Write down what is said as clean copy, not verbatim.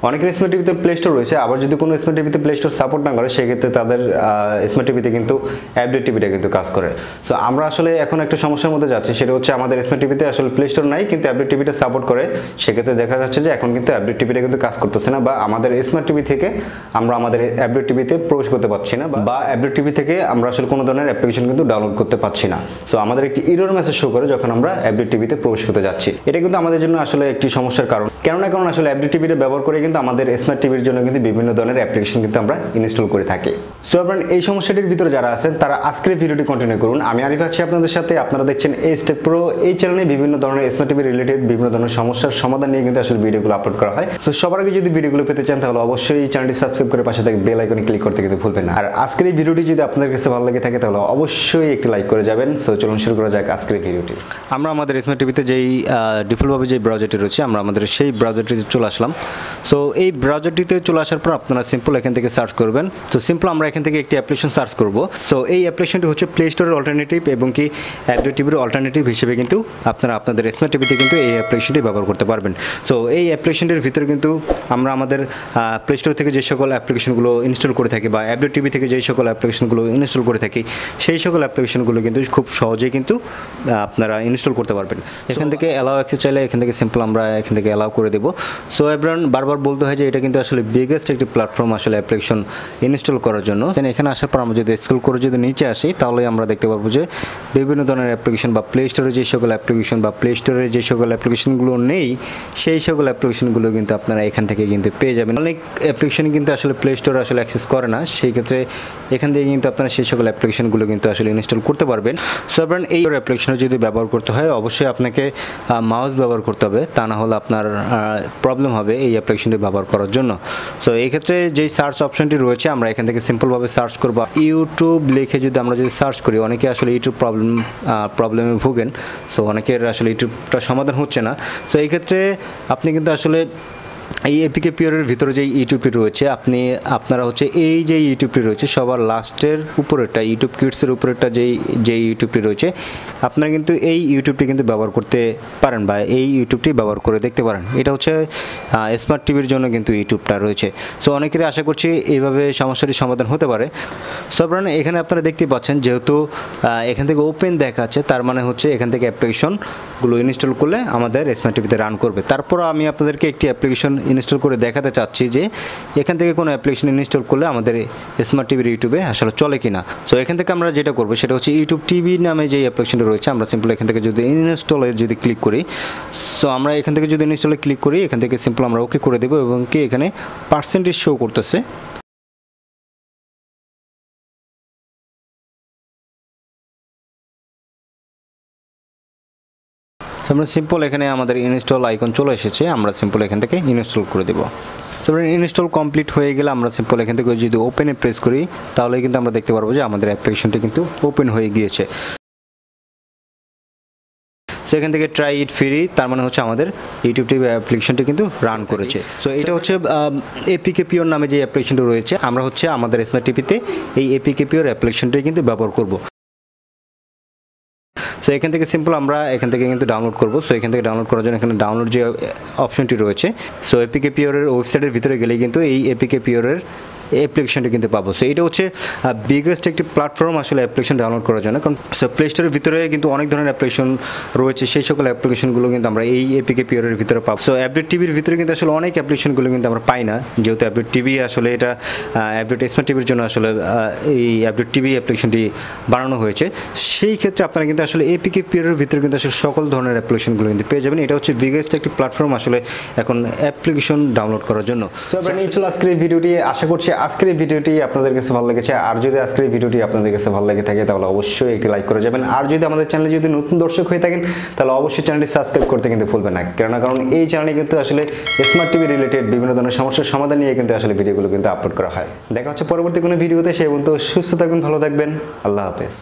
অনেকের স্মার্ট টিভিতে play store রয়েছে, আবার যদি কোনো স্মার্ট টিভিতে প্লে স্টোর সাপোর্ট না করে সেক্ষেত্রে তাদের স্মার্ট টিভিতে কিন্তু আপডেট টিভিটা কিন্তু কাজ করে। সো আমরা আসলে এখন একটা সমস্যার মধ্যে যাচ্ছি, সেটা হচ্ছে আমাদের স্মার্ট টিভিতে আসলে প্লে স্টোর নাই কিন্তু আপডেট টিভিটা সাপোর্ট করে। সেক্ষেত্রে দেখা যাচ্ছে যে এখন কিন্তু আপডেট টিভিটা কিন্তু কাজ করতেছে না, বা আমাদের স্মার্ট টিভি থেকে আমরা আমাদের আপডেট টিভিতে প্রবেশ করতে পারছি না, বা আপডেট টিভি থেকে আমরা আসলে কোনো ধরনের অ্যাপ্লিকেশন কিন্তু ডাউনলোড করতে পারছি না। সো আমাদের একটি এরর মেসেজ শো করে যখন আমরা আপডেট টিভিতে প্রবেশ করতে যাচ্ছি। এটা কিন্তু আমাদের জন্য আসলে একটি সমস্যার কারণ, কারণ আসলে আপডেট টিভিটা ব্যবহার করে কিন্তু আমাদের স্মার্ট টিভির জন্য কিন্তু বিভিন্ন ধরনের অ্যাপ্লিকেশন কিন্তু আমরা ইনস্টল করে থাকি। সো আপনারা এই সমস্যাটির ভিতরে যারা আছেন তারা আজকের ভিডিওটি কন্টিনিউ করুন। আমি আরিফ আছি আপনাদের সাথে, আপনারা দেখছেন এইচ টেক প্রো। এই চ্যানেলে বিভিন্ন ধরনের স্মার্ট টিভি রিলেটেড বিভিন্ন ধরনের সমস্যার সমাধান নিয়ে কিন্তু আসলে ভিডিওগুলো আপলোড করা হয়। সো সবার আগে যদি ভিডিওগুলো পেতে চান তাহলে অবশ্যই এই চ্যানেলটি সাবস্ক্রাইব করে পাশে থাকা বেল আইকনে ক্লিক করতে কিন্তু ভুলবেন না। আর আজকের এই ভিডিওটি যদি আপনাদের কাছে ভালো লাগে থাকে তাহলে অবশ্যই একটি লাইক করে যাবেন। সো চলুন শুরু করা যাক আজকের ভিডিওটি। আমরা আমাদের স্মার্ট টিভিতে যেই ডিফল্টভাবে যে ব্রাউজারটি রয়েছে আমরা আমাদের সেই ব্রাউজারটিতে চলে আসলাম। সো এই ব্রাউজারটিতে চলে আসার পর আপনারা সিম্পল এখান থেকে সার্চ করবেন। তো সিম্পল আমরা এখান থেকে একটি অ্যাপ্লিকেশন সার্চ করব। সো এই অ্যাপ্লিকেশনটি হচ্ছে প্লে স্টোরের অল্টারনেটিভ এবং কি আপডেট টিভির অল্টারনেটিভ হিসেবে কিন্তু আপনারা আপনাদের স্মার্ট টিভিতে কিন্তু এই অ্যাপ্লিকেশনটি ব্যবহার করতে পারবেন। সো এই অ্যাপ্লিকেশনটির ভিতরে কিন্তু আমরা আমাদের প্লে স্টোর থেকে যে সকল অ্যাপ্লিকেশনগুলো ইনস্টল করে থাকি বা আপডেট টিভি থেকে যেই সকল অ্যাপ্লিকেশনগুলো ইনস্টল করে থাকি সেই সকল অ্যাপ্লিকেশনগুলো কিন্তু খুব সহজেই কিন্তু আপনারা ইনস্টল করতে পারবেন। এখান থেকে অ্যালাউ অ্যাক্সেস চাইলে এখান থেকে সিম্পল আমরা এখান থেকে অ্যালাউ করে দেবো। সো এবার বারবার বলতে হয় যে এটা কিন্তু আসলে বিগেস্ট একটি প্ল্যাটফর্ম আসলে অ্যাপ্লিকেশন ইনস্টল করার জন্য। এখানে আসার পর আমরা যদি স্ক্রল করে যদি নিচে আসি তাহলে আমরা দেখতে পারবো যে বিভিন্ন ধরনের অ্যাপ্লিকেশন বা প্লে স্টোরে যে সকল অ্যাপ্লিকেশন বা প্লে স্টোরে যে সকল অ্যাপ্লিকেশনগুলো নেই সেই সকল অ্যাপ্লিকেশনগুলো কিন্তু আপনারা এখান থেকে কিন্তু পেয়ে যাবেন। অনেক অ্যাপ্লিকেশন কিন্তু আসলে প্লে স্টোরে আসলে অ্যাক্সেস করে না, সেই ক্ষেত্রে এখান থেকে কিন্তু আপনারা সেই সকল অ্যাপ্লিকেশনগুলো কিন্তু আসলে ইনস্টল করতে পারবেন। সো আপনার এই অ্যাপ্লিকেশনে যদি ব্যবহার করতে হয় অবশ্যই আপনাকে মাউস ব্যবহার করতে হবে, তা না হলে আপনার প্রবলেম হবে এই অ্যাপ্লিকেশনটি ব্যবহার করার জন্য। সো এই ক্ষেত্রে যেই সার্চ অপশনটি রয়েছে আমরা এখান থেকে সিম্পলভাবে সার্চ করব। ইউটিউব লিখে যদি আমরা যদি সার্চ করি, অনেকে আসলে ইউটিউব প্রবলেমে ভোগেন। সো অনেকের আসলে ইউটিউবটা সমাধান হচ্ছে না। সো এই ক্ষেত্রে আপনি কিন্তু আসলে এই এপিকে পিওরের ভিতরে যে ইউটিউবটি রয়েছে আপনারা হচ্ছে এই যে ইউটিউবটি রয়েছে সবার লাস্টের উপরেরটা ইউটিউব কিডসের উপরেরটা যেই ইউটিউবটি রয়েছে আপনারা কিন্তু এই ইউটিউবটি কিন্তু ব্যবহার করতে পারেন বা এই ইউটিউবটি ব্যবহার করে দেখতে পারেন। এটা হচ্ছে স্মার্ট টিভির জন্য কিন্তু ইউটিউবটা রয়েছে। সো অনেকেরই আশা করছি এইভাবে সমস্যাটির সমাধান হতে পারে। সো আপনারা এখানে আপনারা দেখতে পাচ্ছেন যেহেতু এখান থেকে ওপেন দেখাচ্ছে তার মানে হচ্ছে এখান থেকে অ্যাপ্লিকেশনগুলো ইনস্টল করলে আমাদের স্মার্ট টিভিতে রান করবে। তারপর আমি আপনাদেরকে একটি অ্যাপ্লিকেশন ইনস্টল করে দেখাতে চাচ্ছি যে এখান থেকে কোনো অ্যাপ্লিকেশন ইনস্টল করলে আমাদের স্মার্ট টিভির ইউটিউবে আসলে চলে কিনা। সো এখান থেকে আমরা যেটা করবো সেটা হচ্ছে ইউটিউব টিভি নামে যে অ্যাপ্লিকেশনটা রয়েছে আমরা সিম্পল এখান থেকে যদি ইনস্টলে যদি ক্লিক করি, সো আমরা এখান থেকে যদি ইনস্টলে ক্লিক করি এখান থেকে সিম্পল আমরা ওকে করে দেবো এবং কি এখানে পার্সেন্টেজ শো করতেছে। আমরা সিম্পল এখানে আমাদের ইনস্টল আইকন চলে এসেছে, আমরা সিম্পল এখান থেকে ইনস্টল করে দেবো। তারপরে ইনস্টল কমপ্লিট হয়ে গেলে আমরা সিম্পল এখান থেকে যদি ওপেনে প্রেস করি তাহলে কিন্তু আমরা দেখতে পারবো যে আমাদের অ্যাপ্লিকেশনটি কিন্তু ওপেন হয়ে গিয়েছে। সো এখান থেকে ট্রাই ইট ফ্রি, তার মানে হচ্ছে আমাদের ইউটিউব টিভি অ্যাপ্লিকেশনটি কিন্তু রান করেছে। সো এটা হচ্ছে এপিকে পিওর নামে যে অ্যাপ্লিকেশনটি রয়েছে আমরা হচ্ছে আমাদের স্মার্ট টিভিতে এই এপিকে পিওর অ্যাপ্লিকেশনটি কিন্তু ব্যবহার করব। সো এখান থেকে সিম্পল আমরা এখান থেকে কিন্তু ডাউনলোড করব। সো এখান থেকে ডাউনলোড করার জন্য এখানে ডাউনলোড যে অপশনটি রয়েছে, সো এপিকে পিওরের ওয়েবসাইটের ভিতরে গেলেই কিন্তু এই এপিকে পিওরের অ্যাপ্লিকেশনটি কিন্তু পাবো। সো এটা হচ্ছে বিগেস্ট একটি প্ল্যাটফর্ম আসলে অ্যাপ্লিকেশন ডাউনলোড করার জন্য, কারণ সো প্লে স্টোরের ভিতরে কিন্তু অনেক ধরনের অ্যাপ্লিকেশন রয়েছে, সেই সকল অ্যাপ্লিকেশনগুলো কিন্তু আমরা এই এপিকে পিওরের ভিতরে পাবো। সো আপডেট টিভির ভিতরে কিন্তু আসলে অনেক অ্যাপ্লিকেশনগুলো কিন্তু আমরা পাই না, যেহেতু আপডেট টিভি আসলে এটা আপডেট স্মার্ট টিভির জন্য আসলে এই আপডেট টিভি অ্যাপ্লিকেশনটি বানানো হয়েছে। সেই ক্ষেত্রে আপনারা কিন্তু আসলে এপিকে পিওরের ভিতরে কিন্তু আসলে সকল ধরনের অ্যাপ্লিকেশনগুলো কিন্তু পেয়ে যাবেন। এটা হচ্ছে বিগেস্ট একটি প্ল্যাটফর্ম আসলে এখন অ্যাপ্লিকেশন ডাউনলোড করার জন্য। সো আপনারা এই ছিল আজকের এই ভিডিওটি, আশা করছি আজকের এই ভিডিওটি আপনাদের কাছে ভালো লেগেছে। আর যদি আজকের এই ভিডিওটি আপনাদের কাছে ভালো লেগে থাকে তাহলে অবশ্যই একটি লাইক করে যাবেন। আর যদি আমাদের চ্যানেলে যদি নতুন দর্শক হয়ে থাকেন তাহলে অবশ্যই চ্যানেলটি সাবস্ক্রাইব করতে কিন্তু ভুলবেন না, কারণ এই চ্যানেলে কিন্তু আসলে স্মার্ট টিভি রিলেটেড বিভিন্ন ধরনের সমস্যার সমাধান নিয়ে কিন্তু আসলে ভিডিওগুলো কিন্তু আপলোড করা হয়। দেখা হচ্ছে পরবর্তী কোনো ভিডিওতে, সেই পর্যন্ত সুস্থ থাকবেন, ভালো থাকবেন, আল্লাহ হাফেজ।